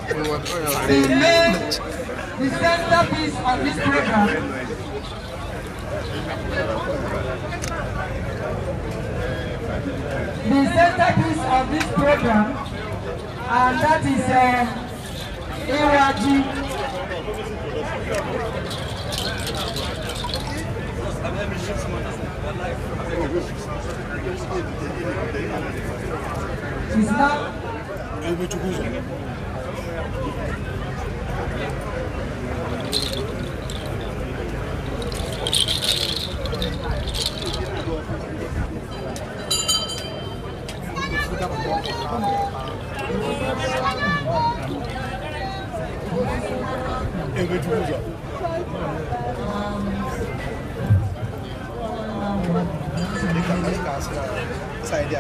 The centerpiece of this program and that is Ewaji. She's now Side